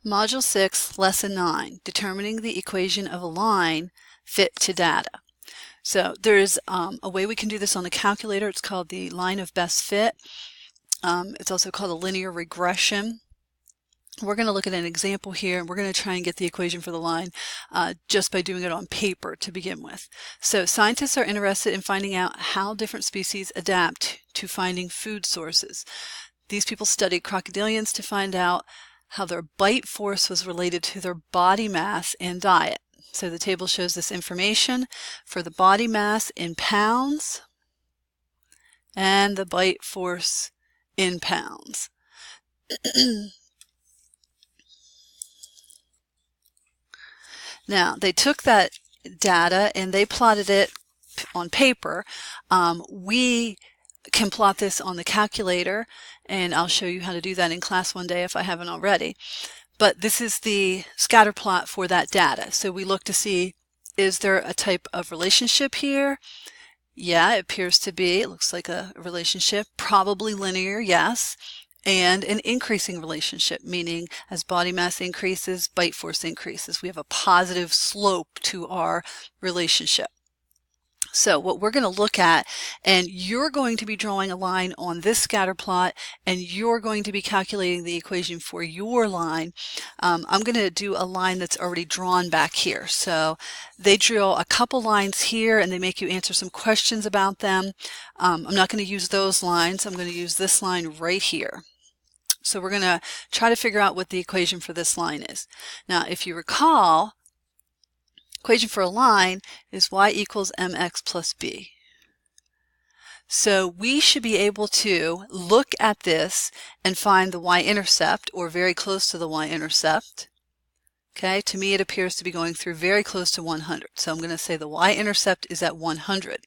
Module 6, Lesson 9, Determining the Equation of a Line Fit to Data. So there's a way we can do this on the calculator. It's called the line of best fit. It's also called a linear regression. We're going to look at an example here, and we're going to try and get the equation for the line just by doing it on paper to begin with. So scientists are interested in finding out how different species adapt to finding food sources. These people studied crocodilians to find out how their bite force was related to their body mass and diet. So the table shows this information for the body mass in pounds and the bite force in pounds. Now, they took that data and they plotted it on paper. We can plot this on the calculator, and I'll show you how to do that in class one day if I haven't already. But this is the scatter plot for that data. So we look to see, is there a type of relationship here? Yeah, it appears to be. It looks like a relationship, probably linear, yes. And an increasing relationship, meaning as body mass increases, bite force increases. We have a positive slope to our relationship. So what we're going to look at, and you're going to be drawing a line on this scatter plot, and you're going to be calculating the equation for your line. I'm going to do a line that's already drawn back here. So they draw a couple lines here, and they make you answer some questions about them. I'm not going to use those lines. I'm going to use this line right here. So we're going to try to figure out what the equation for this line is. Now, if you recall, equation for a line is y equals mx plus b. So we should be able to look at this and find the y-intercept, or very close to the y-intercept. Okay, to me it appears to be going through very close to 100. So I'm going to say the y-intercept is at 100.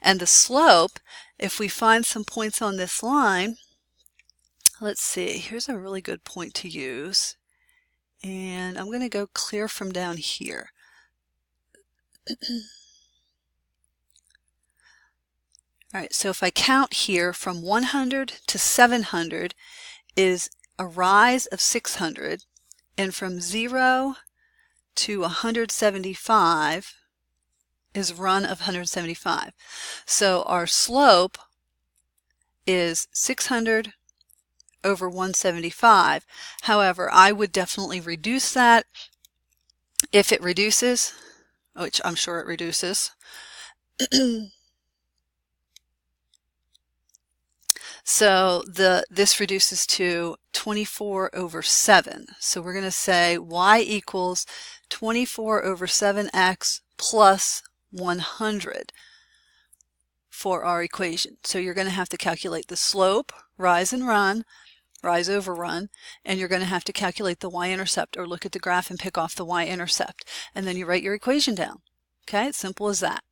And the slope, if we find some points on this line, let's see, here's a really good point to use. And I'm going to go clear from down here. All right, so if I count here from 100 to 700 is a rise of 600, and from 0 to 175 is a run of 175. So our slope is 600 over 175. However, I would definitely reduce that. If it reduces, which I'm sure it reduces, so this reduces to 24 over 7. So we're going to say y equals 24 over 7x plus 100 for our equation. So you're going to have to calculate the slope, rise and run, rise over run, and you're going to have to calculate the y-intercept, or look at the graph and pick off the y-intercept. And then you write your equation down. Okay, it's simple as that.